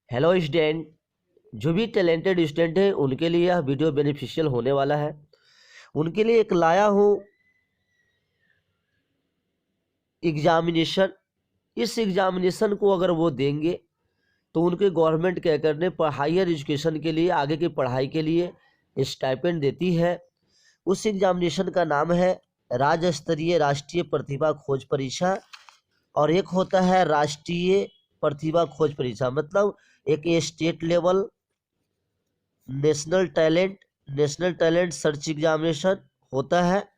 Hello student, जो भी talented student है उनके लिए यह वीडियो बेनिफिशियल होने वाला है। उनके लिए एक लाया हूँ एग्जामिनेशन। इस एग्जामिनेशन को अगर वो देंगे तो उनके गवर्नमेंट क्या करने पर हायर एजुकेशन के लिए, आगे की पढ़ाई के लिए स्टाइपेंड देती है। उस एग्जामिनेशन का नाम है राज्य स्तरीय राष्ट्रीय प्रतिभा खोज परीक्षा, और एक होता है राष्ट्रीय प्रतिभा खोज परीक्षा। मतलब एक ये state level national talent search examination होता है,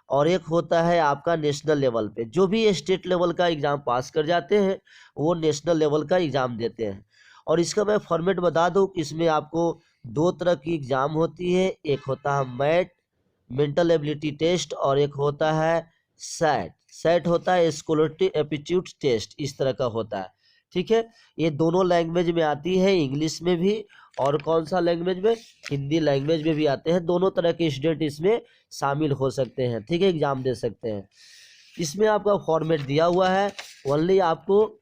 और एक होता है आपका नेशनल लेवल पे। जो भी स्टेट लेवल का एग्ज़ाम पास कर जाते हैं वो नेशनल लेवल का एग्ज़ाम देते हैं। और इसका मैं फॉर्मेट बता दूं कि इसमें आपको दो तरह की एग्ज़ाम होती है। एक होता है मैट, मेंटल एबिलिटी टेस्ट, और एक होता है सैट। सैट होता है स्कॉलरली एप्टीट्यूड टेस्ट, इस तरह का होता है। ठीक है, ये दोनों लैंग्वेज में आती है, इंग्लिश में भी और कौन सा लैंग्वेज में, हिंदी लैंग्वेज में भी आते हैं। दोनों तरह के स्टूडेंट इसमें शामिल हो सकते हैं। ठीक है, एग्जाम दे सकते हैं। इसमें आपका फॉर्मेट दिया हुआ है। ओनली आपको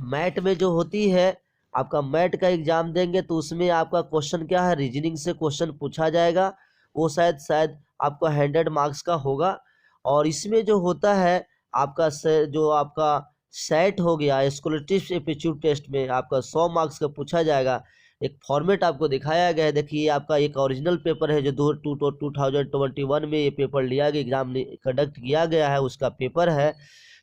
मैट में जो होती है, आपका मैट का एग्जाम देंगे तो उसमें आपका क्वेश्चन क्या है, रीजनिंग से क्वेश्चन पूछा जाएगा। वो शायद आपका 100 मार्क्स का होगा। और इसमें जो होता है आपका जो आपका सेट हो गया स्कॉलरशिप एप्टीट्यूड टेस्ट में आपका 100 मार्क्स का पूछा जाएगा। एक फॉर्मेट आपको दिखाया गया है। देखिए आपका एक ओरिजिनल पेपर है जो 2021 में ये पेपर लिया गया, एग्जाम कंडक्ट किया गया है, उसका पेपर है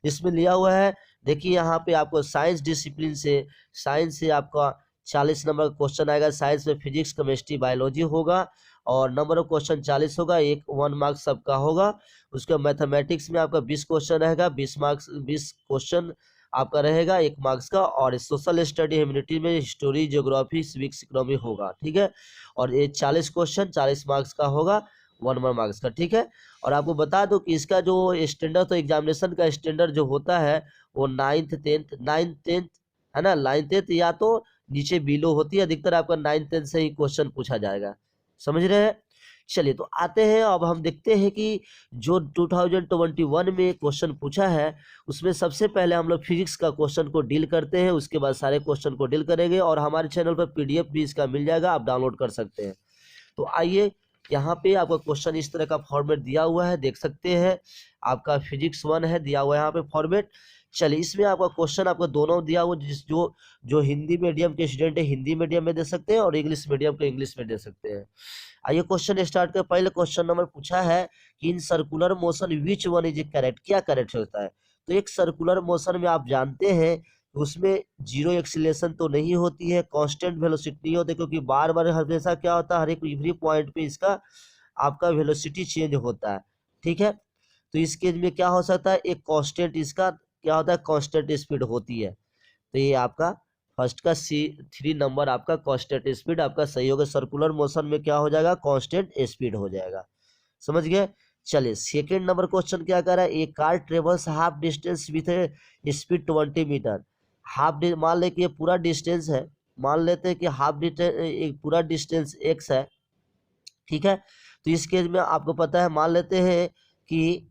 इसमें लिया हुआ है। देखिए यहाँ पे आपको साइंस डिसिप्लिन से, साइंस से आपका 40 नंबर का क्वेश्चन आएगा। साइंस में फिजिक्स, केमिस्ट्री, बायोलॉजी होगा, और नंबर ऑफ क्वेश्चन 40 होगा, 1 मार्क्स सबका होगा। उसका मैथमेटिक्स में आपका 20 क्वेश्चन रहेगा, 20 क्वेश्चन आपका रहेगा 1 मार्क्स का। और सोशल स्टडी ह्यूमैनिटी में हिस्टोरी, ज्योग्राफी, सिविक्स, इकोनॉमी होगा। ठीक है, और ये 40 क्वेश्चन 40 मार्क्स का होगा, 1 मार्क्स का। ठीक है, और आपको बता दो कि इसका जो स्टैंडर्ड, तो एग्जामिनेशन का स्टैंडर्ड जो होता है वो 9th 10th है ना, 9th या तो नीचे बिलो होती है। अधिकतर आपका 9th 10th से ही क्वेश्चन पूछा जाएगा। समझ रहे हैं? चलिए तो आते हैं, अब हम देखते हैं कि जो 2021 में क्वेश्चन पूछा है उसमें सबसे पहले हम लोग फिजिक्स का क्वेश्चन को डील करते हैं। उसके बाद सारे क्वेश्चन को डील करेंगे, और हमारे चैनल पर पीडीएफ भी इसका मिल जाएगा, आप डाउनलोड कर सकते हैं। तो आइए, यहाँ पे आपका क्वेश्चन इस तरह का फॉर्मेट दिया हुआ है, देख सकते हैं। आपका फिजिक्स 1 है दिया हुआ है यहाँ पे फॉर्मेट। चलिए, इसमें आपका क्वेश्चन आपको दोनों दिया हुआ, जो जो हिंदी मीडियम के स्टूडेंट है हिंदी मीडियम में दे सकते हैं, और इंग्लिश मीडियम के इंग्लिश में दे सकते हैं। आइए क्वेश्चन स्टार्ट कर। पहले क्वेश्चन नंबर पूछा है कि in circular motion which one is correct, क्या करेक्ट होता है। तो एक सर्कुलर मोशन में आप जानते हैं उसमें जीरो एक्सीलरेशन तो नहीं होती है, कांस्टेंट वेलोसिटी नहीं होती, क्योंकि बार बार हमेशा क्या होता है, हर एक एवरी पॉइंट पे इसका आपका वेलोसिटी चेंज होता है। ठीक है, तो इस केस में क्या हो सकता है, एक कांस्टेंट इसका क्या होता है, कांस्टेंट स्पीड होती है। तो ये आपका फर्स्ट का C3 नंबर आपका कांस्टेंट स्पीड आपका सही होगा। सर्कुलर मोशन में क्या हो जाएगा, कांस्टेंट स्पीड हो जाएगा। समझ गए? चलिए, सेकेंड नंबर क्वेश्चन क्या कर रहा है, a car travels half distance with speed 20 metre. मान ले कि ये पूरा डिस्टेंस है, मान लेते हैं कि एक पूरा डिस्टेंस x है। ठीक है, तो इस केस में आपको पता है, मान लेते हैं कि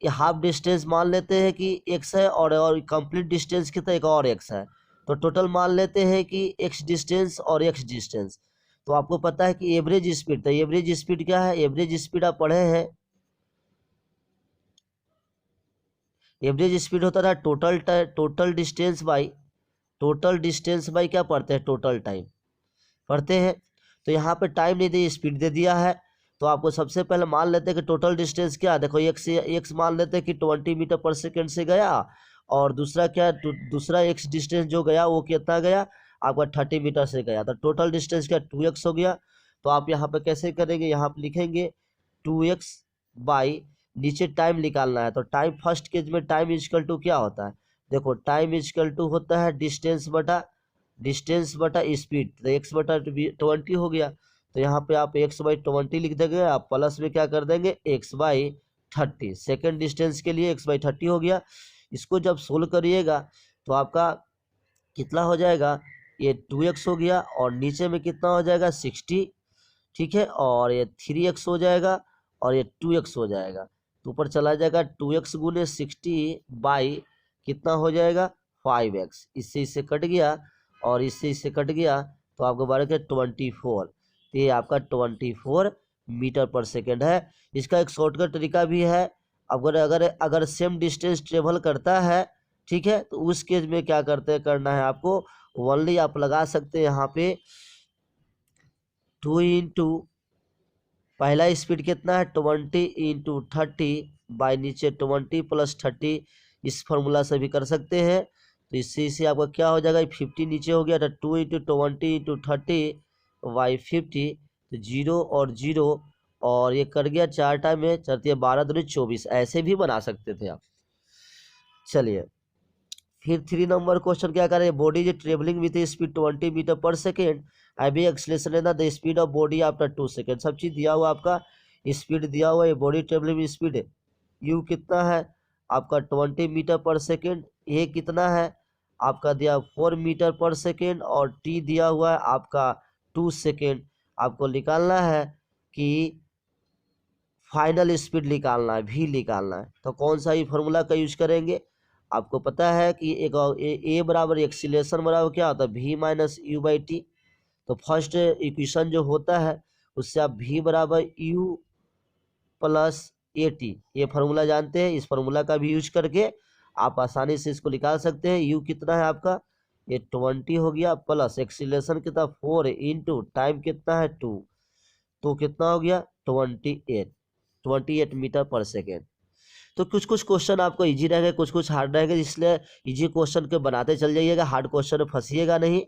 हाफ डिस्टेंस मान लेते हैं कि x है, और कंप्लीट डिस्टेंस कितना, एक और x है। तो टोटल मान लेते हैं कि x डिस्टेंस और x डिस्टेंस। तो आपको पता है कि एवरेज स्पीड, तो एवरेज स्पीड क्या है, एवरेज स्पीड आप पढ़े हैं, एवरेज स्पीड होता था टोटल डिस्टेंस बाई क्या पढ़ते हैं, टोटल टाइम पढ़ते हैं। तो यहाँ पे टाइम नहीं दिया, स्पीड दे दिया है। तो आपको सबसे पहले मान लेते हैं कि टोटल डिस्टेंस क्या है, देखो एक्स मान लेते हैं कि 20 मीटर पर सेकेंड से गया, और दूसरा क्या, दूसरा एक्स डिस्टेंस जो गया वो कितना गया आपका 30 मीटर से गया। तो टोटल डिस्टेंस क्या 2x हो गया। तो आप यहाँ पे कैसे करेंगे, यहाँ पे लिखेंगे 2x बाई, नीचे टाइम निकालना है। तो टाइम फर्स्ट केस में टाइम इजकल टू क्या होता है, देखो टाइम इजकल टू होता है डिस्टेंस बटा स्पीड। तो x बटा 20 हो गया। तो यहाँ पे आप x/20 लिख देंगे, आप प्लस में क्या कर देंगे x/30। सेकेंड डिस्टेंस के लिए x/30 हो गया। इसको जब सोल्व करिएगा तो आपका कितना हो जाएगा, ये 2x हो गया, और नीचे में कितना हो जाएगा 60। ठीक है, और ये 3x हो जाएगा, और ये 2x हो जाएगा। तो ऊपर चला जाएगा 2x गुने 60 बाई कितना हो जाएगा 5x, इससे कट गया, और इससे कट गया तो आपको बड़ा क्या 24, तो ये आपका 24 मीटर पर सेकेंड है। इसका एक शॉर्टकट तरीका भी है, अगर अगर अगर सेम डिस्टेंस ट्रेवल करता है, ठीक है, तो उस केस में क्या करना है आपको, ओनली आप लगा सकते हैं यहाँ पे 2 इंटू पहला स्पीड कितना है 20 इंटू 30 बाई नीचे 20 प्लस 30, इस फॉर्मूला से भी कर सकते हैं। तो इससे आपका क्या हो जाएगा, 50 नीचे हो गया था, 2 इंटू 20 इंटू 30 बाई 50, तो 0 और 0 और ये कट गया 4 टाइम में, चलती है 12 दूनी 24, ऐसे भी बना सकते थे आप। चलिए फिर 3 नंबर क्वेश्चन क्या करें, body is travelling with speed 20 metre per second, having acceleration है ना the speed of body after 2 second, सब चीज दिया हुआ आपका, स्पीड दिया हुआ है, बॉडी ट्रेवलिंग स्पीड है, यू कितना है आपका 20 मीटर पर सेकेंड, ये कितना है आपका दिया 4 मीटर पर सेकेंड, और टी दिया हुआ है आपका 2 सेकेंड। आपको निकालना है कि फाइनल स्पीड निकालना है, भी निकालना है, तो कौन सा ही फॉर्मूला का यूज करेंगे, आपको पता है कि एक ए बराबर एक्सीलरेशन बराबर क्या होता है v minus you by T. तो फर्स्ट इक्वेशन जो होता है उससे आप v बराबर u प्लस ए टी, ये फार्मूला जानते हैं, इस फार्मूला का भी यूज करके आप आसानी से इसको निकाल सकते हैं। u कितना है आपका, ये 20 हो गया, प्लस एक्सीलरेशन कितना 4 इंटू टाइम कितना है 2, तो कितना हो गया 28 मीटर पर सेकेंड। तो कुछ कुछ क्वेश्चन आपको इजी रहेंगे, कुछ कुछ हार्ड रहेंगे, इसलिए इजी क्वेश्चन के बनाते चल जाइएगा, हार्ड क्वेश्चन में फंसिएगा नहीं,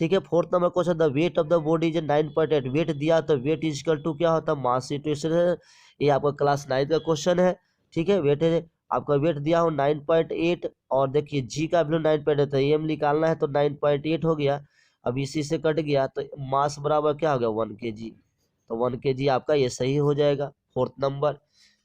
ठीक है। 4th number question, the weight of the body is 9.8, weight दिया तो वेट इज इक्वल टू क्या होता है मास इंटू एक्सीलरेशन, ये आपका क्लास 9 का क्वेश्चन है, ठीक है। वेट है आपका, वेट दिया हो 9.8 और देखिए जी का वैल्यू 9.8 तो एम निकालना है, तो 9.8 हो गया, अब इसी से कट गया तो मास बराबर क्या हो गया 1 kg, तो 1 kg आपका ये सही हो जाएगा 4th नंबर।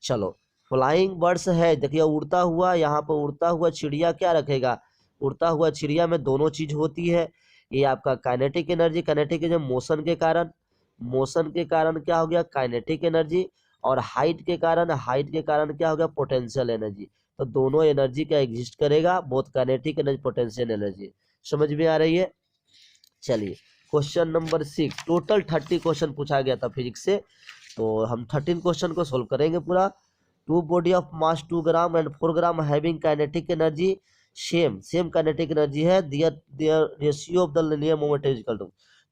चलो फ्लाइंग बर्ड्स है, देखिए उड़ता हुआ, यहाँ पर उड़ता हुआ चिड़िया क्या रखेगा, उड़ता हुआ चिड़िया में दोनों चीज होती है, ये आपका kinetic energy, kinetic energy motion के कारण, मोशन के कारण क्या हो गया काइनेटिक एनर्जी, और हाइट के कारण, हाइट के कारण क्या हो गया पोटेंशियल एनर्जी, तो दोनों एनर्जी का एग्जिस्ट करेगा, both kinetic energy potential energy, समझ में आ रही है। चलिए क्वेश्चन नंबर 6, टोटल 30 क्वेश्चन पूछा गया था फिजिक्स से, तो हम 13 क्वेश्चन को सोल्व करेंगे पूरा। Two body of mass 2 gram and 4 gram having kinetic energy same kinetic energy है, their ratio of the linear moment is equal to,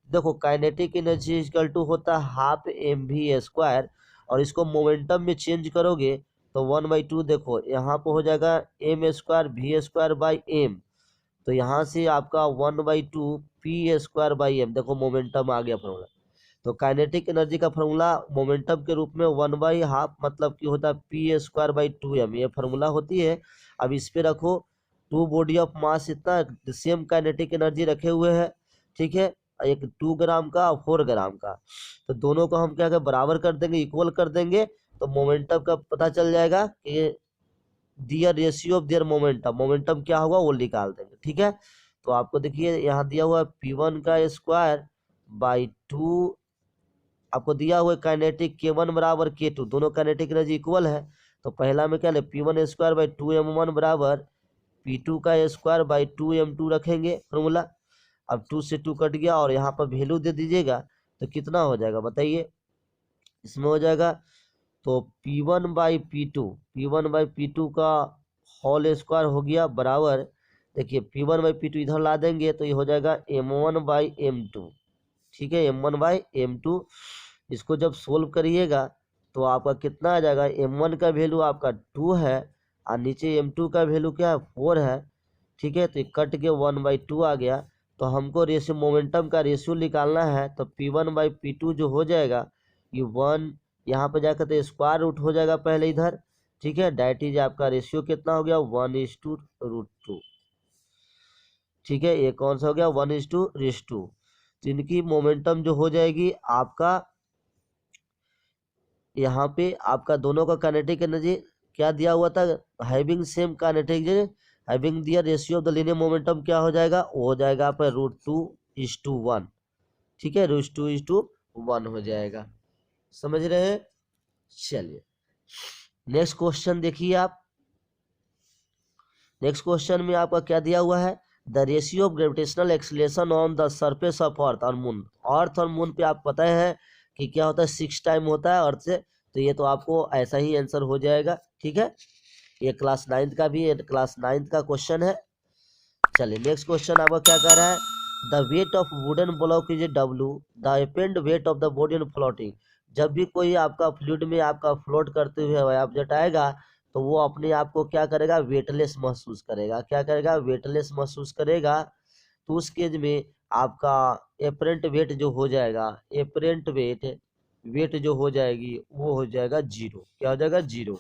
देखो kinetic energy is equal to होता है हाफ एम वी स्क्वायर, और इसको momentum में change करोगे तो 1/2, देखो यहाँ पे हो जाएगा m square v square by m, तो यहाँ से आपका 1/2 पी स्क्वायर बाई एम, देखो मोमेंटम आ गया फॉर्मूला, तो काइनेटिक एनर्जी का फॉर्मूला मोमेंटम के रूप में 1/2 मतलब कि होता है पी स्क्वायर बाई 2m, ये फॉर्मूला होती है। अब इस पे रखो टू बॉडी ऑफ मास इतना सेम काइनेटिक एनर्जी रखे हुए हैं, ठीक है, एक 2 ग्राम का और 4 ग्राम का, तो दोनों को हम क्या करें बराबर कर देंगे, इक्वल कर देंगे, तो मोमेंटम का पता चल जाएगा कि their ratio of their momentum, momentum क्या होगा वो निकाल देंगे, ठीक है। तो आपको देखिए यहाँ दिया हुआ है P1 का स्क्वायर बाई 2, आपको दिया हुआ है काइनेटिक K1 बराबर K2, दोनों काइनेटिक एनर्जी इक्वल है, तो पहला में क्या ले P1 स्क्वायर बाई 2m1 बराबर P2 का स्क्वायर बाई 2m2 रखेंगे फॉर्मूला। अब 2 से 2 कट गया और यहाँ पर वैल्यू दे दीजिएगा, तो कितना हो जाएगा बताइए, इसमें हो जाएगा तो P1 बाई P2 का होल स्क्वायर हो गया बराबर, देखिए P1 बाई P2 इधर ला देंगे तो ये हो जाएगा M1 बाई M2, ठीक है, M1 बाई M2, इसको जब सोल्व करिएगा तो आपका कितना आ जाएगा, M1 का वैल्यू आपका 2 है और नीचे M2 का वैल्यू क्या है 4 है, ठीक है, तो कट के 1/2 आ गया, तो हमको रेशियो मोमेंटम का रेशियो निकालना है, तो P1 बाई P2 जो हो जाएगा ये 1 यहाँ पे जाकर तो स्क्वायर रूट हो जाएगा पहले इधर, ठीक है, डेट इज आपका रेशियो कितना हो गया 1:√2, ठीक है, ये कौन सा हो गया 1:2, तो इनकी मोमेंटम जो हो जाएगी आपका यहाँ पे आपका दोनों का काइनेटिक एनर्जी क्या दिया हुआ था, हैविंग सेम काइनेटिक हैविंग दिया ratio of the linear momentum क्या हो जाएगा, वो हो जाएगा आपका √2:1, ठीक है, √2:1 हो जाएगा, समझ रहे हैं। चलिए नेक्स्ट क्वेश्चन देखिए आप, नेक्स्ट क्वेश्चन में आपका क्या दिया हुआ है, the ratio of gravitational acceleration on the surface of earth और मून। अर्थ और मून पे आप पता है कि क्या होता है, 6 टाइम होता है अर्थ से, तो ये तो आपको ऐसा ही आंसर हो जाएगा। ठीक है, ये क्लास 9th का भी, क्लास 9th का क्वेश्चन है। चलिए नेक्स्ट क्वेश्चन आपका क्या कह रहा है, the weight of wooden block is W, the append wait of the body in floating. जब भी कोई आपका फ्लूइड में आपका फ्लोट करते हुए ऑब्जेक्ट आएगा तो वो अपने आप को क्या करेगा, वेटलेस महसूस करेगा। क्या करेगा, वेटलेस महसूस करेगा। तो उस केस में आपका एपरेंट वेट जो हो जाएगा, एपरेंट वेट जो हो जाएगी वो हो जाएगा 0। क्या हो जाएगा, 0।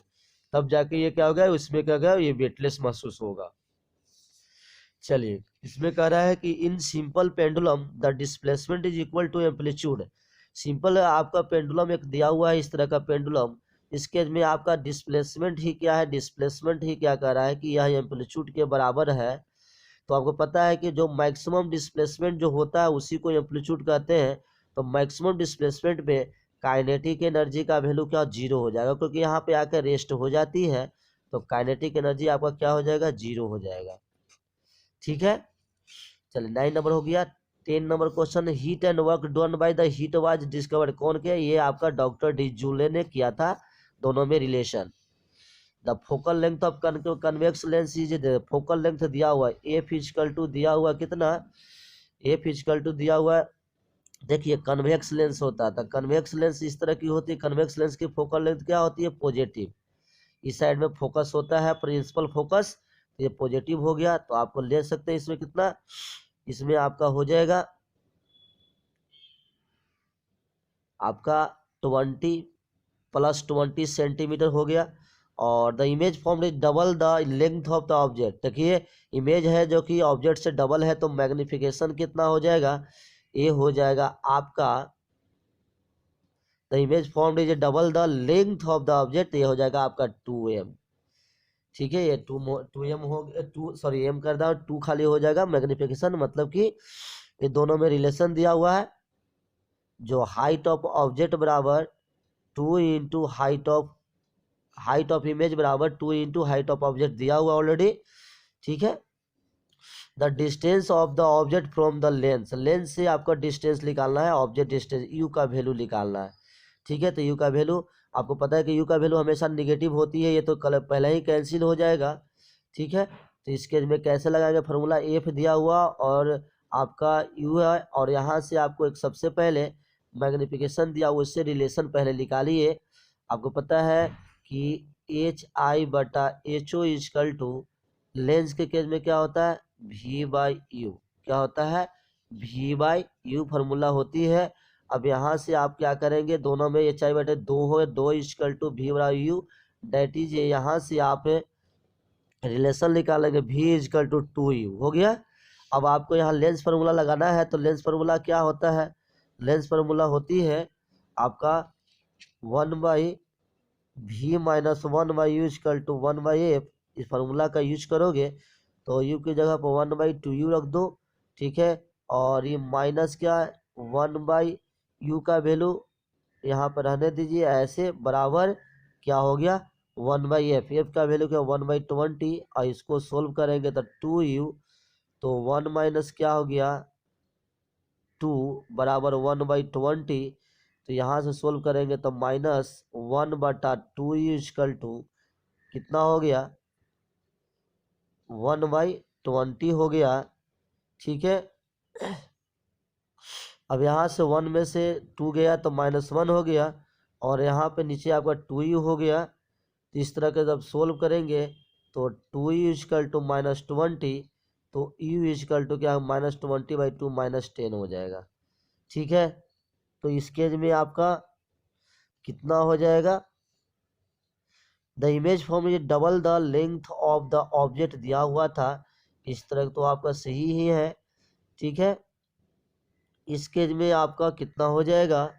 तब जाके ये क्या होगा, उसमें क्या होगा, ये वेटलेस महसूस होगा। चलिए इसमें कह रहा है कि in simple pendulum the displacement is equal to amplitude. Simple आपका पेंडुलम एक दिया हुआ है इस तरह का पेंडुलम, इसके में आपका डिस्प्लेसमेंट ही क्या है, डिस्प्लेसमेंट ही क्या कह रहा है कि यह एम्पलीट्यूड के बराबर है। तो आपको पता है कि जो मैक्सिमम डिस्प्लेसमेंट जो होता है उसी को एम्पलीट्यूड कहते हैं। तो मैक्सिमम डिस्प्लेसमेंट में काइनेटिक एनर्जी का वैल्यू क्या 0 हो जाएगा, क्योंकि यहाँ पे आकर रेस्ट हो जाती है, तो काइनेटिक एनर्जी आपका क्या हो जाएगा, 0 हो जाएगा। ठीक है, चलिए 9 नंबर हो गया। 10 number question, heat and work done by the heat was discovered. कौन किया, ये आपका डॉक्टर डिजूले ने किया था। दोनों में relation. The focal length of convex lens is, focal length दिया हुआ एफ इक्वल टू दिया हुआ कितना, एफ इक्वल टू दिया हुआ। देखिए कन्वेक्स लेंस होता था, कन्वेक्स लेंस इस तरह की होती है, कन्वेक्स लेंस की फोकल लेंथ क्या होती है, पॉजिटिव। इस साइड में फोकस होता है प्रिंसिपल फोकस, ये पॉजिटिव हो गया। तो आपको ले सकते हैं इसमें कितना, इसमें आपका हो जाएगा आपका 20 + 20 सेंटीमीटर हो गया। और the image form is double the length of the object. देखिए इमेज है जो कि ऑब्जेक्ट से डबल है, तो मैग्निफिकेशन कितना हो जाएगा, ये हो जाएगा आपका, the image form is double the length of the object, ये हो जाएगा आपका 2m। ठीक है, ये 2m हो गया, 2 सॉरी m कर रहा हूँ, 2 खाली हो जाएगा मैग्निफिकेशन, मतलब कि ये दोनों में रिलेशन दिया हुआ है। जो हाइट ऑफ ऑब्जेक्ट बराबर 2 इंटू हाइट ऑफ इमेज बराबर 2 इंटू हाइट ऑफ ऑब्जेक्ट दिया हुआ ऑलरेडी। ठीक है, the distance of the object from the lens, lens से आपका डिस्टेंस निकालना है, ऑब्जेक्ट डिस्टेंस यू का वैल्यू निकालना है। ठीक है, तो यू का वैल्यू आपको पता है कि यू का वैल्यू हमेशा निगेटिव होती है, ये तो कल पहले ही कैंसिल हो जाएगा। ठीक है, तो इसके में कैसे लगाएंगे, फार्मूला एफ दिया हुआ और आपका यू है, और यहाँ से आपको एक सबसे पहले मैग्निफिकेशन दिया हुआ, उससे रिलेशन पहले निकालिए। आपको पता है कि एच आई बटा h o is equal to, lens के केस में क्या होता है, v बाई यू। क्या होता है, v बाई यू फार्मूला होती है। अब यहाँ से आप क्या करेंगे, दोनों में एच आई बटे 2 हो, 2 is equal to v by u, that is, यहाँ से आप रिलेशन निकालेंगे v इजकल टू 2u हो गया। अब आपको यहाँ लेंस फार्मूला लगाना है, तो लेंस फार्मूला क्या होता है, लेंस फार्मूला होती है आपका 1/v minus 1/u is equal to 1/f। इस फार्मूला का यूज करोगे तो u की जगह पर 1/2u रख दो। ठीक है, और ये माइनस क्या, 1/u का वैल्यू यहाँ पर रहने दीजिए ऐसे, बराबर क्या हो गया 1/f, f का वैल्यू क्या 1/20, और इसको सोल्व करेंगे तो 2u, तो 1 माइनस क्या हो गया 2 बराबर 1/20। तो यहाँ से सोल्व करेंगे तो -1/2u इक्वल टू कितना हो गया 1/20 हो गया। ठीक है, अब यहाँ से 1 में से 2 गया तो -1 हो गया, और यहाँ पे नीचे आपका 2u हो गया। तो इस तरह के जब सोल्व करेंगे तो 2u इक्वल टू -20, तो u इक्वल टू क्या -20/2 -10 हो जाएगा। ठीक है, तो इस केस में आपका कितना हो जाएगा, the image form is double the length of the object दिया हुआ था, इस तरह तो आपका सही ही है। ठीक है, इस केस में आपका कितना हो जाएगा,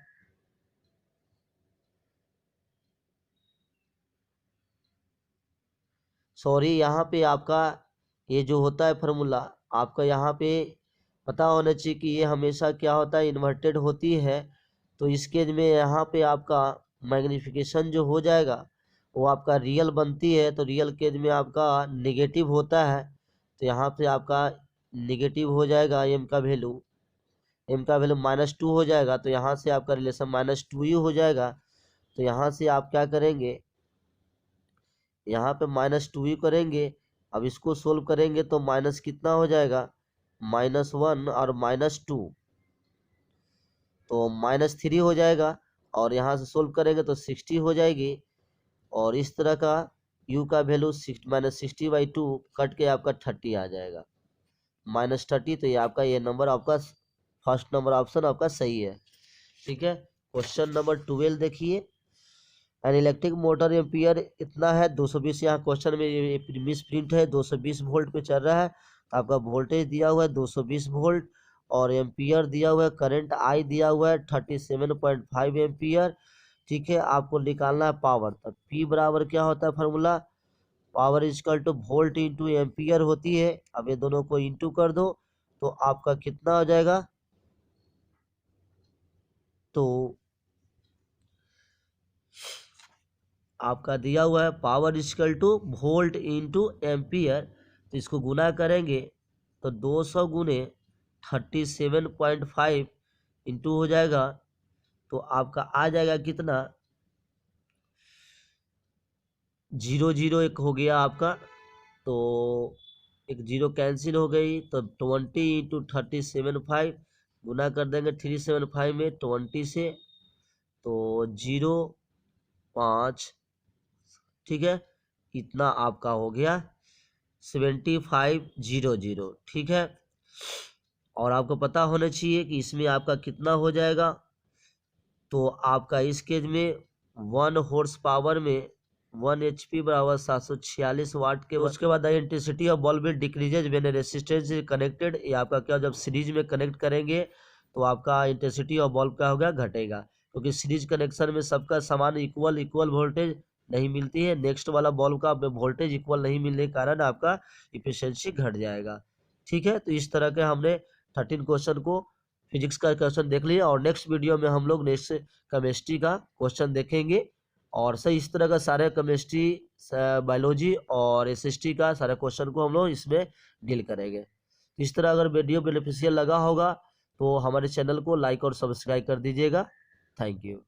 सॉरी यहाँ पे आपका ये जो होता है फार्मूला, आपका यहाँ पे पता होना चाहिए कि ये हमेशा क्या होता है, इन्वर्टेड होती है। तो इस केस में यहाँ पे आपका मैग्निफिकेशन जो हो जाएगा वो आपका रियल बनती है, तो रियल केस में आपका नेगेटिव होता है। तो यहाँ पे आपका निगेटिव हो जाएगा एम का वैल्यू, -2 हो जाएगा, तो यहाँ से आपका रिलेशन -2 ही हो जाएगा। तो यहाँ से आप क्या करेंगे, यहाँ पे -2 ही करेंगे। अब इसको सोल्व करेंगे तो माइनस कितना हो जाएगा, -1 और -2, तो -3 हो जाएगा। और यहाँ से सोल्व करेंगे तो 60 हो जाएगी। और इस तरह का u का वैल्यू -60/2 कट के आपका 30 आ जाएगा, -30। तो ये आपका ये नंबर आपका फर्स्ट नंबर ऑप्शन आपका सही है। ठीक है। क्वेश्चन नंबर 12 देखिए। एन इलेक्ट्रिक मोटर एम्पियर इतना है 220, यहाँ क्वेश्चन में मिस प्रिंट है, 220 वोल्ट पे चल रहा है। तो आपका वोल्टेज दिया हुआ है 220 वोल्ट, और एम्पियर दिया हुआ है, करंट आई दिया हुआ है 37.5 एम्पियर। ठीक है। आपको निकालना है पावर। तो P बराबर क्या होता है formula, power is equal to volt into ampere होती है। अब ये दोनों को इंटू कर दो तो आपका कितना हो जाएगा, तो आपका दिया हुआ है power is equal to volt into ampere. तो इसको गुना करेंगे तो 200 गुने 37.5 इंटू हो जाएगा, तो आपका आ जाएगा कितना, 0 0 एक हो गया आपका, तो एक जीरो कैंसिल हो गई। तो 20 इंटू 37.5 गुना कर देंगे 375 में 20 से, तो 0.5, ठीक है, इतना आपका हो गया 7500। ठीक है। और आपको पता होना चाहिए कि इसमें आपका कितना हो जाएगा, तो आपका इस केस में 1 हॉर्स पावर में 1 HP बराबर 746 वाट के। उसके बाद the intensity of bulb decreases when resistance is connected. ये आपका क्या, जब सीरीज में कनेक्ट करेंगे तो आपका इंटेंसिटी ऑफ बल्ब क्या होगा, घटेगा, क्योंकि सीरीज कनेक्शन में सबका समान इक्वल वोल्टेज नहीं मिलती है। नेक्स्ट वाला बल्ब का वोल्टेज इक्वल नहीं मिलने के कारण आपका इफिशियंसी घट जाएगा। ठीक है। तो इस तरह के हमने 13 क्वेश्चन को फिजिक्स का क्वेश्चन देख लिया, और नेक्स्ट वीडियो में हम लोग नेक्स्ट केमिस्ट्री का क्वेश्चन देखेंगे। और सही इस तरह का सारे केमिस्ट्री, बायोलॉजी और एसएसटी का सारे क्वेश्चन को हम लोग इसमें डील करेंगे। इस तरह अगर वीडियो बेनिफिशियल लगा होगा तो हमारे चैनल को लाइक और सब्सक्राइब कर दीजिएगा। Thank you.